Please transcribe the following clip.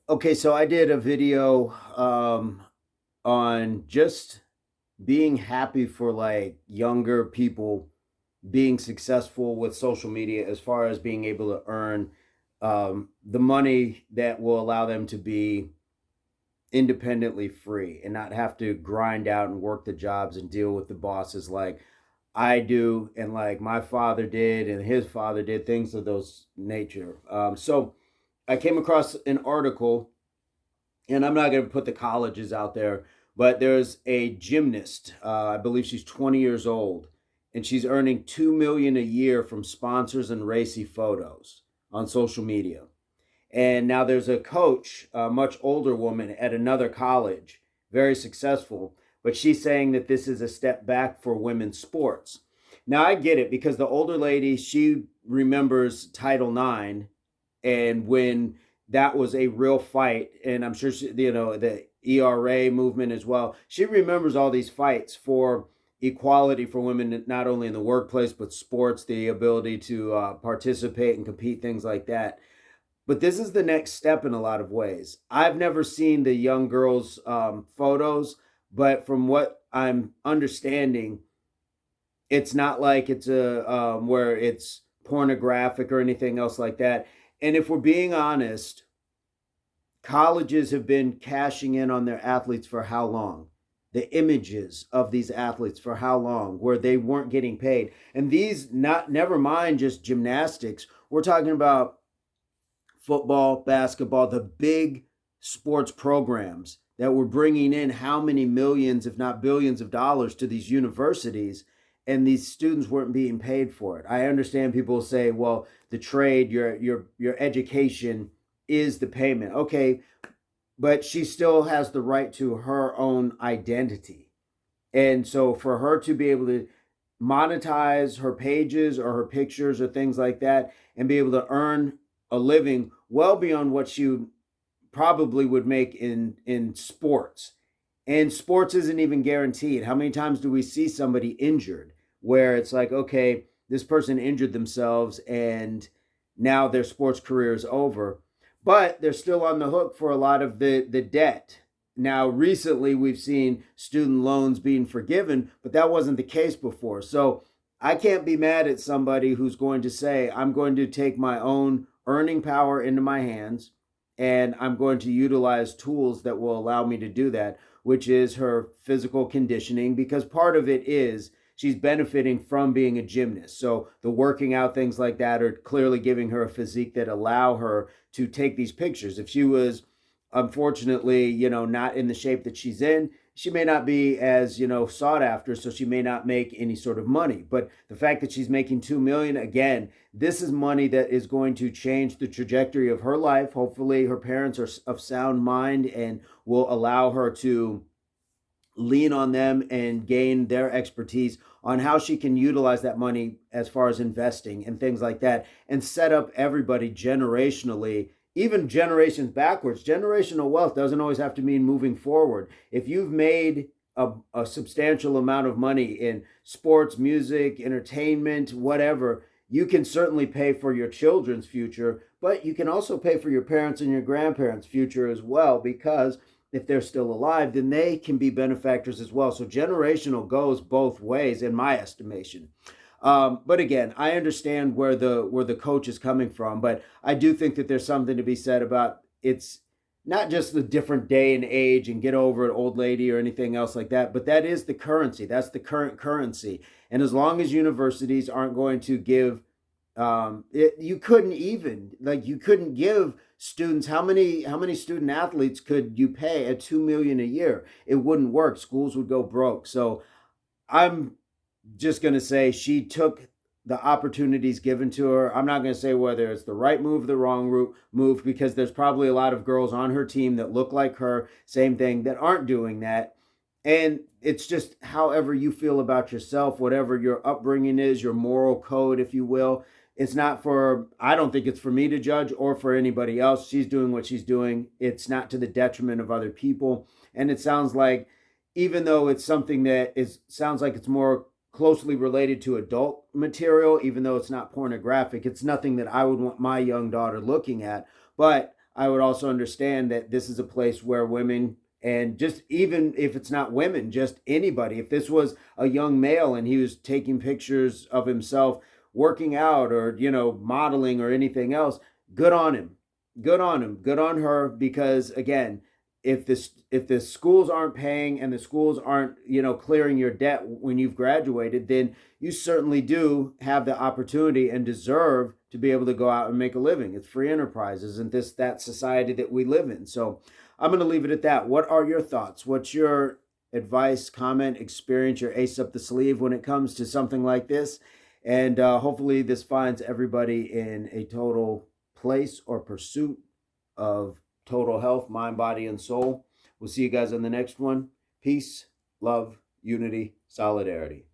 Okay, so I did a video on just being happy for like younger people being successful with social media as far as being able to earn the money that will allow them to be independently free and not have to grind out and work the jobs and deal with the bosses like I do and like my father did and his father did, things of those nature. So I came across an article, and I'm not going to put the colleges out there, but there's a gymnast. I believe she's 20 years old, and she's earning 2 million a year from sponsors and racy photos on social media. And now there's a coach, a much older woman at another college, very successful, but she's saying that this is a step back for women's sports. Now I get it because the older lady, she remembers Title IX and when that was a real fight, and I'm sure she, the ERA movement as well. She remembers all these fights for equality for women, not only in the workplace but sports, the ability to participate and compete, things like that. But this is the next step in a lot of ways. I've never seen the young girls' photos, but from what I'm understanding, it's not like it's a where it's pornographic or anything else like that. And if we're being honest, colleges have been cashing in on their athletes for how long? The images of these athletes for how long where they weren't getting paid. And these, not never mind just gymnastics, we're talking about football, basketball, the big sports programs that were bringing in how many millions, if not billions of dollars to these universities, and these students weren't being paid for it. I understand people say, well, the trade, your education is the payment. Okay, but she still has the right to her own identity. And so for her to be able to monetize her pages or her pictures or things like that and be able to earn a living well beyond what she probably would make in sports. And sports isn't even guaranteed. How many times do we see somebody injured where it's like, okay, this person injured themselves and now their sports career is over, but they're still on the hook for a lot of the debt. Now, recently we've seen student loans being forgiven, but that wasn't the case before. So I can't be mad at somebody who's going to say, I'm going to take my own earning power into my hands and I'm going to utilize tools that will allow me to do that, which is her physical conditioning, because part of it is she's benefiting from being a gymnast. So the working out, things like that, are clearly giving her a physique that allow her to take these pictures. If she was unfortunately, not in the shape that she's in, she may not be as, sought after, so she may not make any sort of money. But the fact that she's making 2 million, again, this is money that is going to change the trajectory of her life. Hopefully her parents are of sound mind and will allow her to lean on them and gain their expertise on how she can utilize that money as far as investing and things like that, and set up everybody generationally, even generations backwards. Generational wealth doesn't always have to mean moving forward. If you've made a substantial amount of money in sports, music, entertainment, whatever, you can certainly pay for your children's future, but you can also pay for your parents and your grandparents' future as well, because if they're still alive, then they can be benefactors as well. So generational goes both ways, in my estimation. But again, I understand where the coach is coming from, but I do think that there's something to be said about it's not just the different day and age and get over it, old lady, or anything else like that, but that is the currency. That's the current currency. And as long as universities aren't going to give, you couldn't even like you couldn't give students how many student athletes could you pay at 2 million a year? It wouldn't work. Schools would go broke. So I'm just going to say she took the opportunities given to her. I'm not going to say whether it's the right move, the wrong move, because there's probably a lot of girls on her team that look like her, same thing, that aren't doing that. And it's just however you feel about yourself, whatever your upbringing is, your moral code, if you will. It's not for, I don't think it's for me to judge or for anybody else. She's doing what she's doing. It's not to the detriment of other people. And it sounds like, even though it's something that sounds like it's more closely related to adult material, even though it's not pornographic, it's nothing that I would want my young daughter looking at. But I would also understand that this is a place where women, and just even if it's not women, just anybody, if this was a young male and he was taking pictures of himself working out or, modeling or anything else, good on him. Good on him. Good on her, because again, if the schools aren't paying and the schools aren't, clearing your debt when you've graduated, then you certainly do have the opportunity and deserve to be able to go out and make a living. It's free enterprise. Isn't this that society that we live in? So I'm going to leave it at that. What are your thoughts? What's your advice, comment, experience, your ace up the sleeve when it comes to something like this? And hopefully this finds everybody in a total place or pursuit of total health, mind, body, and soul. We'll see you guys on the next one. Peace, love, unity, solidarity.